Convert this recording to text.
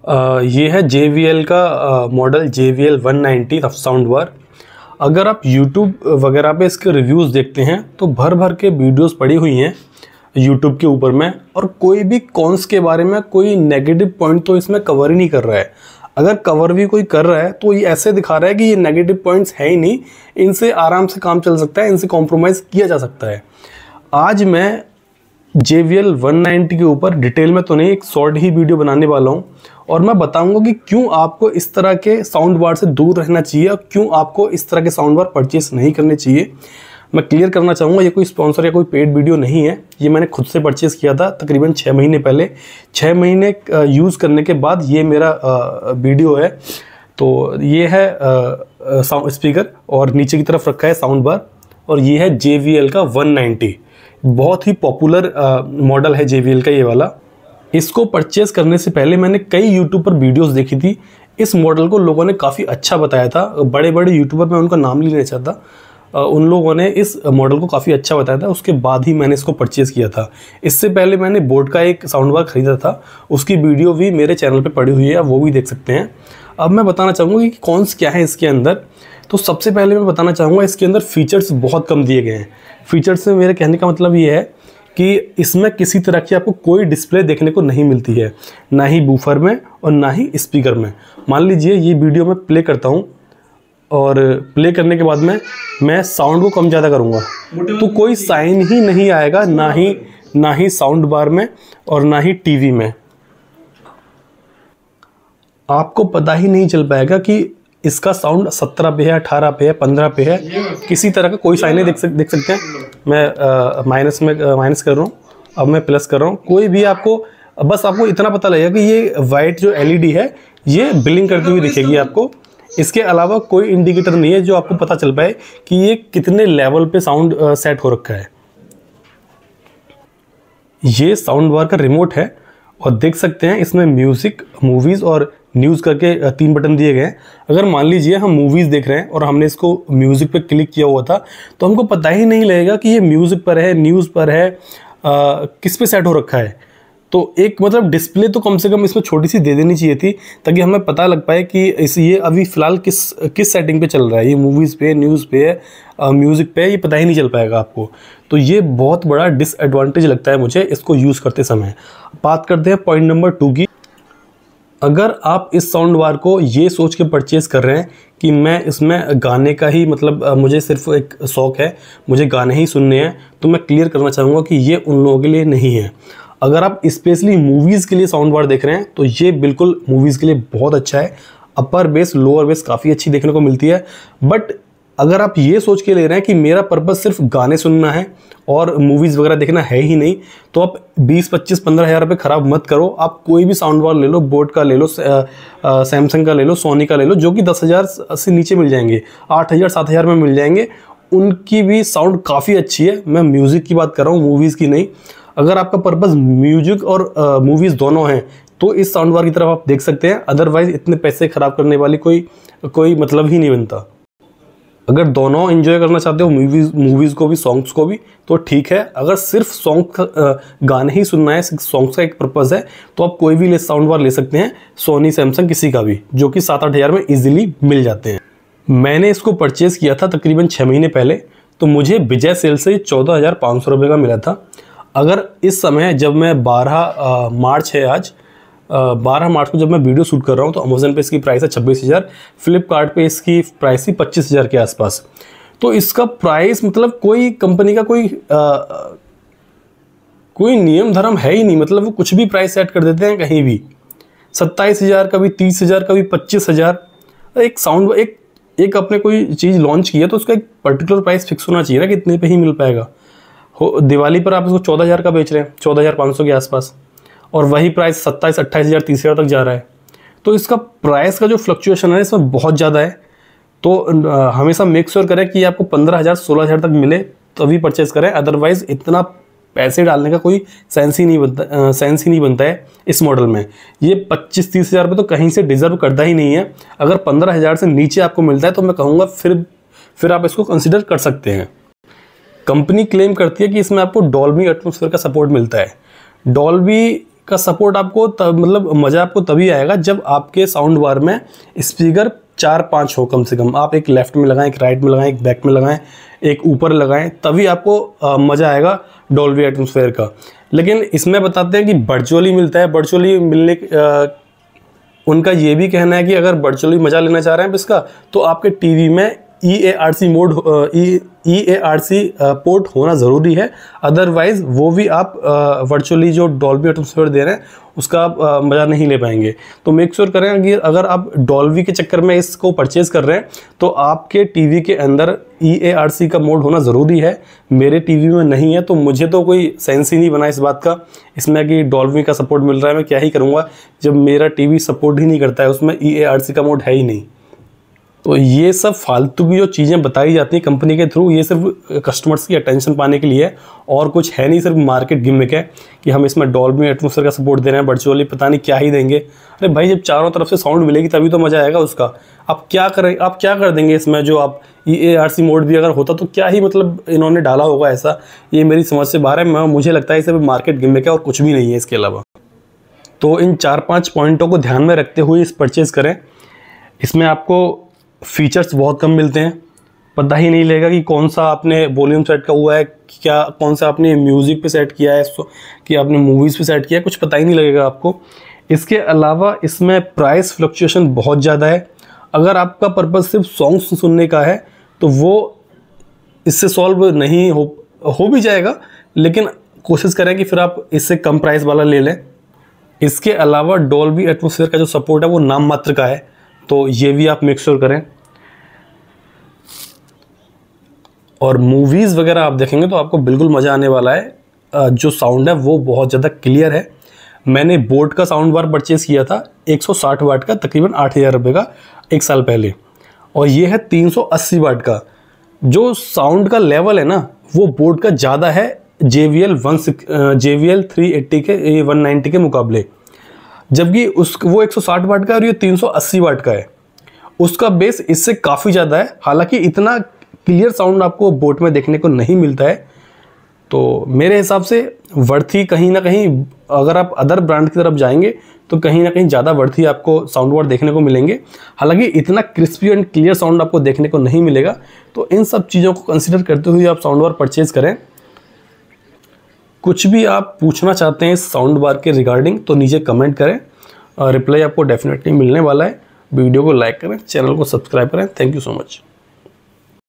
ये है JBL का मॉडल JBL 190 साउंड बार। अगर आप YouTube वगैरह पे इसके रिव्यूज़ देखते हैं तो भर भर के वीडियोस पड़ी हुई हैं YouTube के ऊपर में, और कोई भी कॉन्स के बारे में कोई नेगेटिव पॉइंट तो इसमें कवर ही नहीं कर रहा है। अगर कवर भी कोई कर रहा है तो ये ऐसे दिखा रहा है कि ये नेगेटिव पॉइंट्स है ही नहीं, इनसे आराम से काम चल सकता है, इनसे कॉम्प्रोमाइज़ किया जा सकता है। आज मैं JBL 190 के ऊपर डिटेल में तो नहीं, एक शॉर्ट ही वीडियो बनाने वाला हूँ और मैं बताऊंगा कि क्यों आपको इस तरह के साउंड बार से दूर रहना चाहिए और क्यों आपको इस तरह के साउंड बार परचेस नहीं करने चाहिए। मैं क्लियर करना चाहूँगा, ये कोई स्पॉन्सर या कोई पेड वीडियो नहीं है, ये मैंने खुद से परचेस किया था तकरीबन 6 महीने पहले। 6 महीने यूज़ करने के बाद ये मेरा वीडियो है। तो ये है साउंड स्पीकर और नीचे की तरफ रखा है साउंड बार, और ये है JBL का 190। बहुत ही पॉपुलर मॉडल है JBL का ये वाला। इसको परचेस करने से पहले मैंने कई यूट्यूब पर वीडियोस देखी थी। इस मॉडल को लोगों ने काफ़ी अच्छा बताया था, बड़े बड़े यूट्यूबर, मैं उनका नाम नहीं लेना चाहता, उन लोगों ने इस मॉडल को काफ़ी अच्छा बताया था। उसके बाद ही मैंने इसको परचेज़ किया था। इससे पहले मैंने बोट का एक साउंड बार ख़रीदा था, उसकी वीडियो भी मेरे चैनल पे पड़ी हुई है, वो भी देख सकते हैं। अब मैं बताना चाहूँगा कि कौन क्या है इसके अंदर। तो सबसे पहले मैं बताना चाहूँगा इसके अंदर फीचर्स बहुत कम दिए गए हैं। फीचर्स में मेरे कहने का मतलब ये है कि इसमें किसी तरह की आपको कोई डिस्प्ले देखने को नहीं मिलती है, ना ही बूफर में और ना ही स्पीकर में। मान लीजिए ये वीडियो मैं प्ले करता हूँ और प्ले करने के बाद में मैं साउंड को कम ज़्यादा करूँगा तो कोई साइन ही नहीं आएगा, ना ही साउंड बार में और ना ही टीवी में। आपको पता ही नहीं चल पाएगा कि इसका साउंड 17 पे है, 18 पे है, 15 पे है, किसी तरह का कोई साइन नहीं देख सकते हैं। मैं माइनस कर रहा हूँ, अब मैं प्लस कर रहा हूँ। कोई भी आपको, बस आपको इतना पता लगेगा कि ये वाइट जो LED है ये ब्लिंक करती हुई दिखेगी आपको। इसके अलावा कोई इंडिकेटर नहीं है जो आपको पता चल पाए कि ये कितने लेवल पे साउंड सेट हो रखा है। ये साउंड बार का रिमोट है और देख सकते हैं इसमें म्यूज़िक, मूवीज़ और न्यूज़ करके 3 बटन दिए गए हैं। अगर मान लीजिए हम मूवीज़ देख रहे हैं और हमने इसको म्यूज़िक पे क्लिक किया हुआ था तो हमको पता ही नहीं लगेगा कि ये म्यूज़िक पर है, न्यूज़ पर है, किस पे सेट हो रखा है। तो एक मतलब डिस्प्ले तो कम से कम इसमें छोटी सी दे देनी चाहिए थी ताकि हमें पता लग पाए कि ये अभी फ़िलहाल किस सेटिंग पे चल रहा है, ये मूवीज़ पे, न्यूज़ पे है, म्यूज़िक पे, ये पता ही नहीं चल पाएगा आपको। तो ये बहुत बड़ा डिसएडवांटेज लगता है मुझे इसको यूज़ करते समय। बात करते हैं पॉइंट नंबर 2 की। अगर आप इस साउंड बार को ये सोच के परचेज़ कर रहे हैं कि मैं इसमें गाने का ही मतलब मुझे सिर्फ एक शौक़ है, मुझे गाने ही सुनने हैं, तो मैं क्लियर करना चाहूँगा कि ये उन लोगों के लिए नहीं है। अगर आप स्पेशली मूवीज़ के लिए साउंड बार देख रहे हैं तो ये बिल्कुल मूवीज़ के लिए बहुत अच्छा है। अपर बेस, लोअर बेस काफ़ी अच्छी देखने को मिलती है। बट अगर आप ये सोच के ले रहे हैं कि मेरा पर्पज़ सिर्फ गाने सुनना है और मूवीज़ वगैरह देखना है ही नहीं, तो आप 20, 25, 15 हज़ार रुपये ख़राब मत करो। आप कोई भी साउंड बार ले लो, बोट का ले लो, सैमसंग का ले लो, सोनी का ले लो, जो कि 10,000 से नीचे मिल जाएंगे, 8,000, 7,000 में मिल जाएंगे। उनकी भी साउंड काफ़ी अच्छी है। मैं म्यूज़िक की बात कर रहा हूँ, मूवीज़ की नहीं। अगर आपका पर्पज़ म्यूजिक और मूवीज़ दोनों हैं तो इस साउंड बार की तरफ आप देख सकते हैं। अदरवाइज़ इतने पैसे ख़राब करने वाली कोई मतलब ही नहीं बनता। अगर दोनों एंजॉय करना चाहते हो, मूवीज़ को भी, सॉन्ग्स को भी, तो ठीक है। अगर सिर्फ गाने ही सुनना है, सॉन्ग्स का एक पर्पज़ है, तो आप कोई भी साउंड बार ले सकते हैं, सोनी, सैमसंग, किसी का भी, जो कि 7-8 हज़ार में ईजिली मिल जाते हैं। मैंने इसको परचेज़ किया था तकरीबन 6 महीने पहले, तो मुझे विजय सेल से 14,500 रुपये का मिला था। अगर इस समय जब मैं 12 मार्च है आज, 12 मार्च को जब मैं वीडियो शूट कर रहा हूँ तो अमेज़न पे इसकी प्राइस है 26,000, फ्लिपकार्ट पे इसकी प्राइस थी 25,000 के आसपास। तो इसका प्राइस मतलब कोई कंपनी का कोई नियम धर्म है ही नहीं, मतलब वो कुछ भी प्राइस सेट कर देते हैं कहीं भी। 27,000 का भी, 30,000 का भी, 25,000। एक साउंड एक अपने कोई चीज़ लॉन्च की है तो उसका एक पर्टिकुलर प्राइस फिक्स होना चाहिए ना कि इतने पे ही मिल पाएगा। दिवाली पर आप इसको 14,000 का बेच रहे हैं, 14,500 के आसपास, और वही प्राइस 27, 28,000, 30,000 तक जा रहा है। तो इसका प्राइस का जो फ्लक्चुएशन है इसमें बहुत ज़्यादा है। तो हमेशा मेक श्योर करें कि आपको 15,000, 16,000 तक मिले तभी परचेज़ करें। अदरवाइज़ इतना पैसे डालने का कोई सेंस ही नहीं बनता है इस मॉडल में। ये 25-30 हज़ार रुपये तो कहीं से डिज़र्व करता ही नहीं है। अगर 15,000 से नीचे आपको मिलता है तो मैं कहूँगा फिर आप इसको कंसिडर कर सकते हैं। कंपनी क्लेम करती है कि इसमें आपको डॉल्बी एटमॉस्फेयर का सपोर्ट मिलता है। डॉल्बी का सपोर्ट आपको मतलब मज़ा आपको तभी आएगा जब आपके साउंड बार में स्पीकर 4-5 हो कम से कम। आप एक लेफ्ट में लगाएं, एक राइट में लगाएं, एक बैक में लगाएं, एक ऊपर लगाएं, तभी आपको मज़ा आएगा डॉल्बी एटमॉस्फेयर का। लेकिन इसमें बताते हैं कि वर्चुअली मिलता है। वर्चुअली मिलने उनका ये भी कहना है कि अगर वर्चुअली मज़ा लेना चाह रहे हैं इसका, तो आपके टीवी में EARC मोड EARC पोर्ट होना ज़रूरी है। अदरवाइज़ वो भी आप वर्चुअली जो डॉल्बी एटमॉस्फेयर दे रहे हैं उसका आप मज़ा नहीं ले पाएंगे। तो मेक श्योर करें कि अगर आप डॉल्बी के चक्कर में इसको परचेज़ कर रहे हैं तो आपके टीवी के अंदर EARC का मोड होना ज़रूरी है। मेरे टीवी में नहीं है तो मुझे तो कोई सेंस ही नहीं बना इस बात का इसमें कि डॉल्बी का सपोर्ट मिल रहा है। मैं क्या ही करूँगा जब मेरा टीवी सपोर्ट ही नहीं करता है, उसमें EARC का मोड है ही नहीं। तो ये सब फालतू की जो चीज़ें बताई जाती हैं कंपनी के थ्रू, ये सिर्फ कस्टमर्स की अटेंशन पाने के लिए है और कुछ है नहीं, सिर्फ मार्केट गिमिक है कि हम इसमें डॉल्बी एटमॉस्फेयर का सपोर्ट दे रहे हैं, वर्चुअली पता नहीं क्या ही देंगे। अरे भाई, जब चारों तरफ से साउंड मिलेगी तभी तो मज़ा आएगा उसका। आप क्या कर देंगे इसमें? जो आप EARC मोड भी अगर होता तो क्या ही मतलब इन्होंने डाला होगा ऐसा, ये मेरी समझ से बाहर है। मुझे लगता है सिर्फ मार्केट गिमिक है और कुछ भी नहीं है इसके अलावा। तो इन 4-5 पॉइंटों को ध्यान में रखते हुए इस परचेज़ करें। इसमें आपको फीचर्स बहुत कम मिलते हैं, पता ही नहीं लगेगा कि कौन सा आपने वॉल्यूम सेट का हुआ है, क्या कौन सा आपने म्यूज़िक पे सेट किया है, कि आपने मूवीज़ पे सेट किया है, कुछ पता ही नहीं लगेगा आपको। इसके अलावा इसमें प्राइस फ्लक्चुएशन बहुत ज़्यादा है। अगर आपका पर्पज़ सिर्फ सॉन्ग्स सुनने का है तो वो इससे सॉल्व नहीं हो भी जाएगा, लेकिन कोशिश करें कि फिर आप इससे कम प्राइस वाला ले लें। इसके अलावा डॉल्बी एटमॉस्फेयर का जो सपोर्ट है वो नाम मात्र का है, तो ये भी आप मेक श्योर करें। और मूवीज़ वगैरह आप देखेंगे तो आपको बिल्कुल मज़ा आने वाला है। जो साउंड है वो बहुत ज़्यादा क्लियर है। मैंने बोट का साउंड बार परचेज़ किया था 160 वाट का, तकरीबन 8000 रुपये का 1 साल पहले, और ये है 380 वाट का। जो साउंड का लेवल है ना वो बोट का ज़्यादा है JBL 380 के 190 के मुकाबले, जबकि वो 160 वाट का है और ये 380 वाट का है। उसका बेस इससे काफ़ी ज़्यादा है। हालांकि इतना क्लियर साउंड आपको बोट में देखने को नहीं मिलता है, तो मेरे हिसाब से वर्थी कहीं ना कहीं, अगर आप अदर ब्रांड की तरफ जाएंगे तो कहीं ना कहीं ज़्यादा वर्थी आपको साउंड बार देखने को मिलेंगे। हालांकि इतना क्रिस्पी एंड क्लियर साउंड आपको देखने को नहीं मिलेगा। तो इन सब चीज़ों को कंसिडर करते हुए आप साउंड बार परचेज़ करें। कुछ भी आप पूछना चाहते हैं इस साउंड बार के रिगार्डिंग तो नीचे कमेंट करें, रिप्लाई आपको डेफिनेटली मिलने वाला है। वीडियो को लाइक करें, चैनल को सब्सक्राइब करें। Thank you so much.